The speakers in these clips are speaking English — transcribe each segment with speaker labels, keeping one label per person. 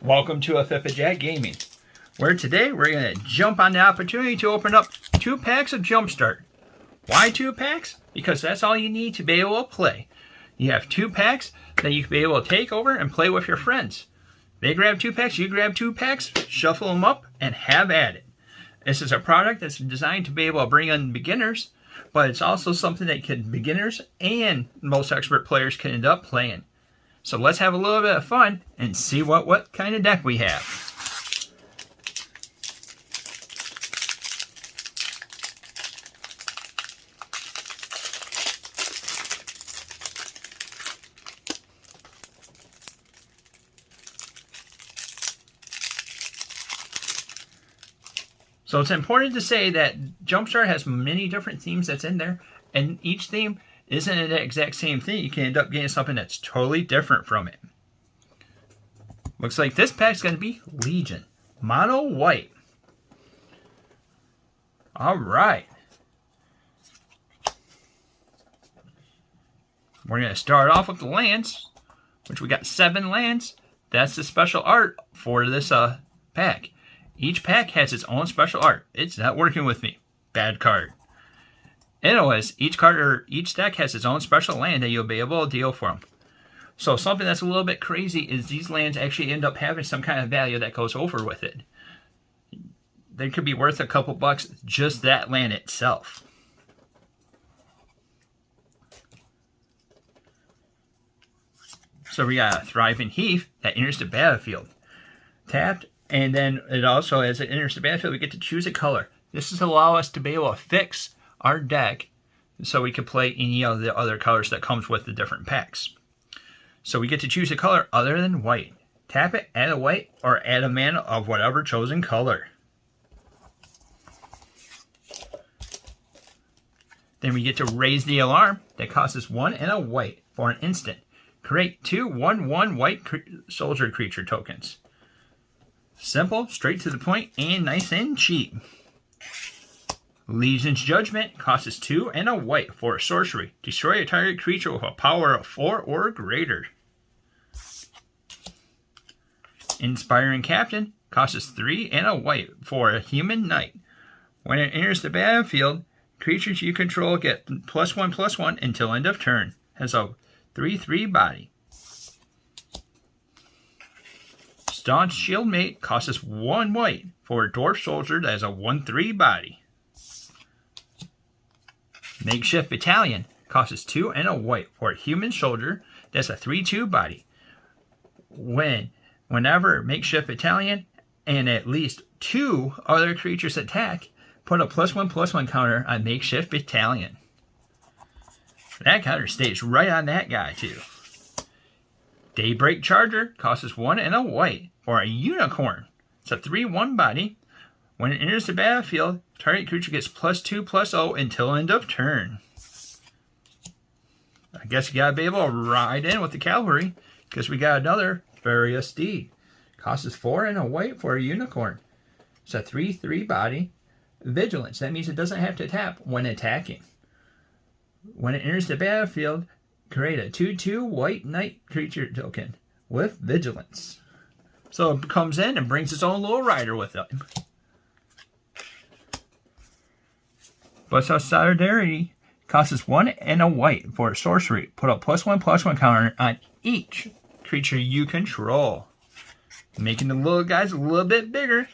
Speaker 1: Welcome to Afifa Jack Gaming, where today we're going to jump on the opportunity to open up 2 packs of Jumpstart. Why 2 packs? Because that's all you need to be able to play. You have 2 packs that you can be able to take over and play with your friends. They grab 2 packs, you grab 2 packs, shuffle them up, and have at it. This is a product that's designed to be able to bring in beginners, but it's also something that beginners and most expert players can end up playing. So let's have a little bit of fun and see what kind of deck we have. So it's important to say that Jumpstart has many different themes that's in there, and each theme isn't the exact same thing. You can end up getting something that's totally different from it. Looks like this pack's going to be Legion. Mono white. Alright. We're going to start off with the lands, which we got 7 lands. That's the special art for this pack. Each pack has its own special art. It's not working with me. Bad card. Anyways, each deck has its own special land that you'll be able to deal from. So something that's a little bit crazy is these lands actually end up having some kind of value that goes over with it. They could be worth a couple bucks, just that land itself. So we got a Thriving Heath that enters the battlefield. Tapped, and then it also, as it enters the battlefield, we get to choose a color. This is allow us to be able to fix our deck so we can play any of the other colors that comes with the different packs. So we get to choose a color other than white. Tap it, add a white, or add a mana of whatever chosen color. Then we get to Raise the Alarm that costs us 1 and a white for an instant. Create 2 1/1 white soldier creature tokens. Simple, straight to the point, and nice and cheap. Legion's Judgment costs us 2 and a white for a sorcery. Destroy a target creature with a power of 4 or greater. Inspiring Captain costs us 3 and a white for a human knight. When it enters the battlefield, creatures you control get +1/+1 until end of turn. Has a 3/3 body. Staunch Shieldmate costs us 1 white for a dwarf soldier that has a 1/3 body. Makeshift Battalion costs us 2 and a white for a human soldier that's a 3/2 body. Whenever Makeshift Battalion and at least 2 other creatures attack, put a +1/+1 counter on Makeshift Battalion. That counter stays right on that guy too. Daybreak Charger costs us 1 and a white for a unicorn. It's a 3/1 body. When it enters the battlefield, target creature gets +2/+0 until end of turn. I guess you gotta be able to ride in with the cavalry, because we got another Furious Steed. Costs us 4 and a white for a unicorn. It's a 3/3 body. Vigilance. That means it doesn't have to tap when attacking. When it enters the battlefield, create a 2/2 white knight creature token with Vigilance. So it comes in and brings its own little rider with it. But Solidarity costs us 1 and a white for a sorcery. Put a +1/+1 counter on each creature you control. Making the little guys a little bit bigger.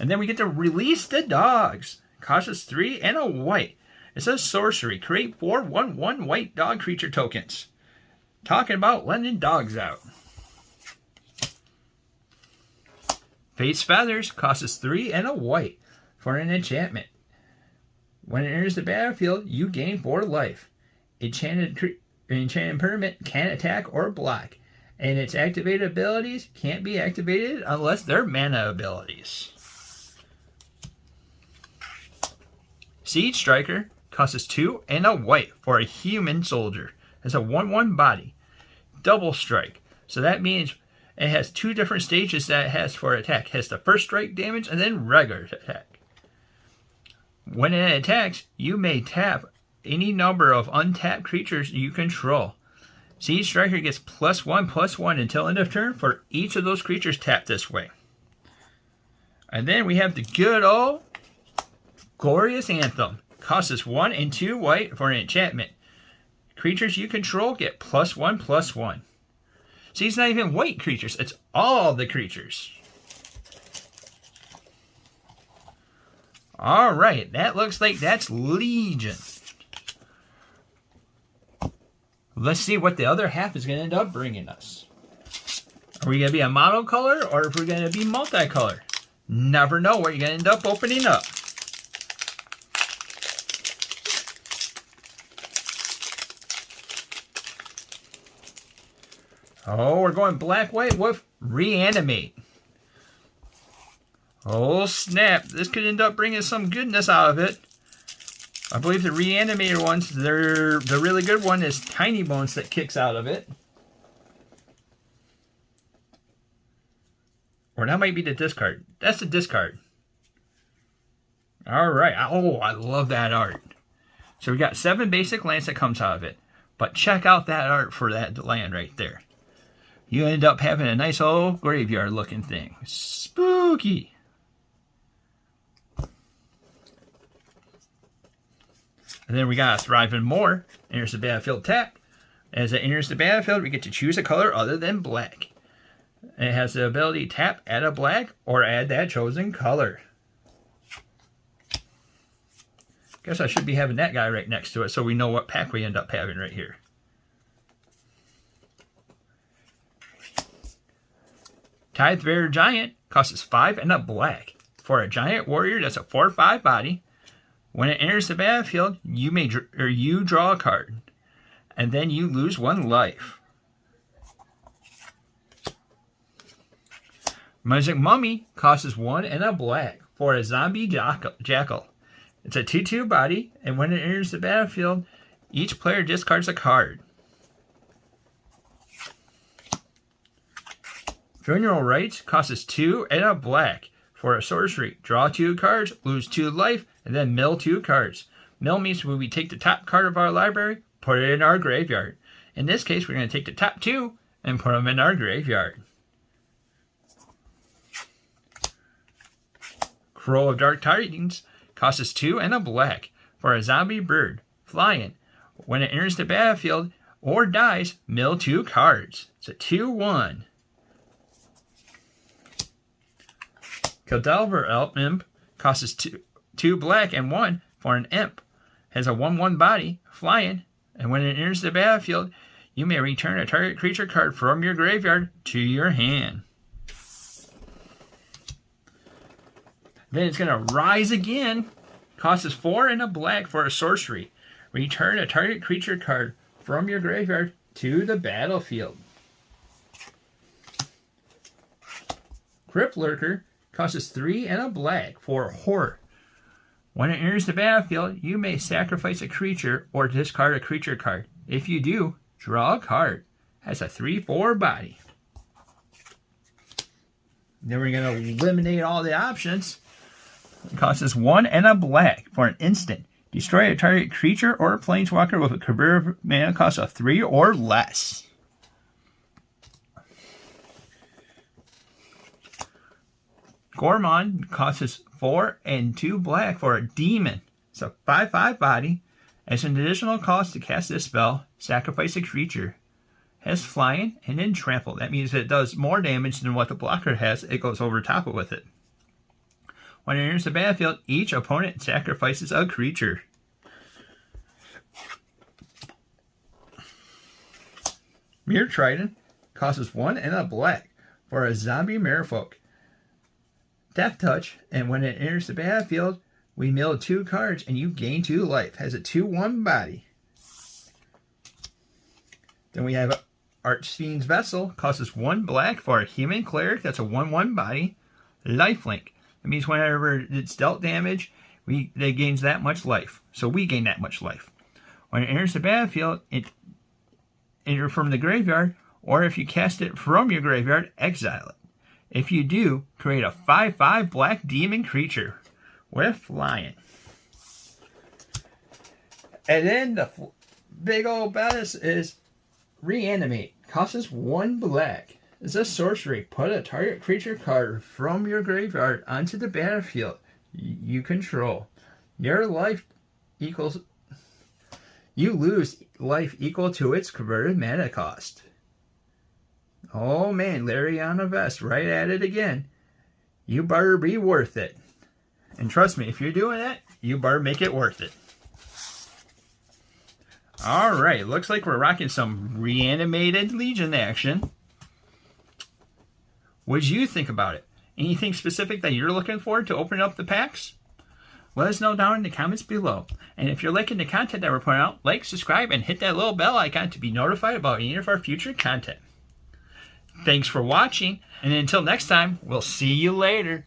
Speaker 1: And then we get to Release the Dogs. Costs us 3 and a white. It says sorcery. Create 4 1/1 white dog creature tokens. Talking about lending dogs out. Fate's Feathers costs us 3 and a white for an enchantment. When it enters the battlefield, you gain 4 life. Enchanted permanent can't attack or block, and its activated abilities can't be activated unless they're mana abilities. Siege Striker costs us 2 and a white for a human soldier. It's a 1/1 body. Double strike. So that means it has 2 different stages that it has for attack. It has the first strike damage and then regular attack. When it attacks, you may tap any number of untapped creatures you control. Siege Striker gets +1/+1 until end of turn for each of those creatures tapped this way. And then we have the good old Glorious Anthem. Costs us 1 and 2 white for an enchantment. Creatures you control get +1/+1. See, it's not even white creatures, it's all the creatures. Alright, that looks like that's Legion. Let's see what the other half is going to end up bringing us. Are we going to be a monocolor or if we're going to be multicolor? Never know what you're going to end up opening up. Oh, we're going black-white with Reanimate. Oh, snap. This could end up bringing some goodness out of it. I believe the Reanimator ones, the really good one is Tiny Bones that kicks out of it. Or that might be the discard. That's the discard. Alright. Oh, I love that art. So we got 7 basic lands that comes out of it. But check out that art for that land right there. You end up having a nice old graveyard looking thing. Spooky. And then we got Thriving Moor. Enters the battlefield tap. As it enters the battlefield, we get to choose a color other than black. It has the ability to tap, add a black, or add that chosen color. Guess I should be having that guy right next to it so we know what pack we end up having right here. Tithe-Bearer Giant costs us 5 and a black. For a giant warrior that's a 4/5 body, when it enters the battlefield, you draw a card, and then you lose 1 life. Magic Mummy costs us 1 and a black for a zombie jackal. It's a 2/2 body, and when it enters the battlefield, each player discards a card. Funeral Rites costs us 2 and a black for a sorcery. Draw 2 cards, lose 2 life, and then mill 2 cards. Mill means when we take the top card of our library, put it in our graveyard. In this case, we're going to take the top 2 and put them in our graveyard. Crow of Dark Tidings costs us 2 and a black for a zombie bird. Flying. When it enters the battlefield or dies, mill 2 cards. It's a 2/1. Cadaver Elf Imp costs us 2 black and 1 for an imp. Has a 1/1 body, flying, and when it enters the battlefield, you may return a target creature card from your graveyard to your hand. Then it's going to rise again. Costs us 4 and a black for a sorcery. Return a target creature card from your graveyard to the battlefield. Crypt Lurker costs us 3 and a black for horror. When it enters the battlefield, you may sacrifice a creature or discard a creature card. If you do, draw a card. Has a 3/4 body. Then we're going to eliminate all the options. It costs us 1 and a black for an instant. Destroy a target creature or a planeswalker with a Kabir mana cost of 3 or less. Gormon costs us 4 and 2 black for a demon. It's a 5/5 body. As an additional cost to cast this spell, sacrifice a creature. Has flying and then trample. That means it does more damage than what the blocker has. It goes over top of with it. When it enters the battlefield, each opponent sacrifices a creature. Mere Trident costs us 1 and a black for a zombie merfolk. Death Touch, and when it enters the battlefield, we mill 2 cards and you gain 2 life. Has a 2/1 body. Then we have Archfiend's Vessel. Costs us 1 black for a human cleric. That's a 1/1 body. Lifelink. That means whenever it's dealt damage, they gains that much life. So we gain that much life. When it enters the battlefield, enter from the graveyard, or if you cast it from your graveyard, exile it. If you do, create a 5/5 black demon creature with flying. And then the big old bonus is Reanimate. Costs 1 black. Is a sorcery. Put a target creature card from your graveyard onto the battlefield you control. Your life equals... You lose life equal to its converted mana cost. Oh man, Lariana Vest, right at it again. You better be worth it. And trust me, if you're doing that, you better make it worth it. Alright, looks like we're rocking some Reanimated Legion action. What did you think about it? Anything specific that you're looking for to open up the packs? Let us know down in the comments below. And if you're liking the content that we're putting out, like, subscribe, and hit that little bell icon to be notified about any of our future content. Thanks for watching, and until next time, we'll see you later.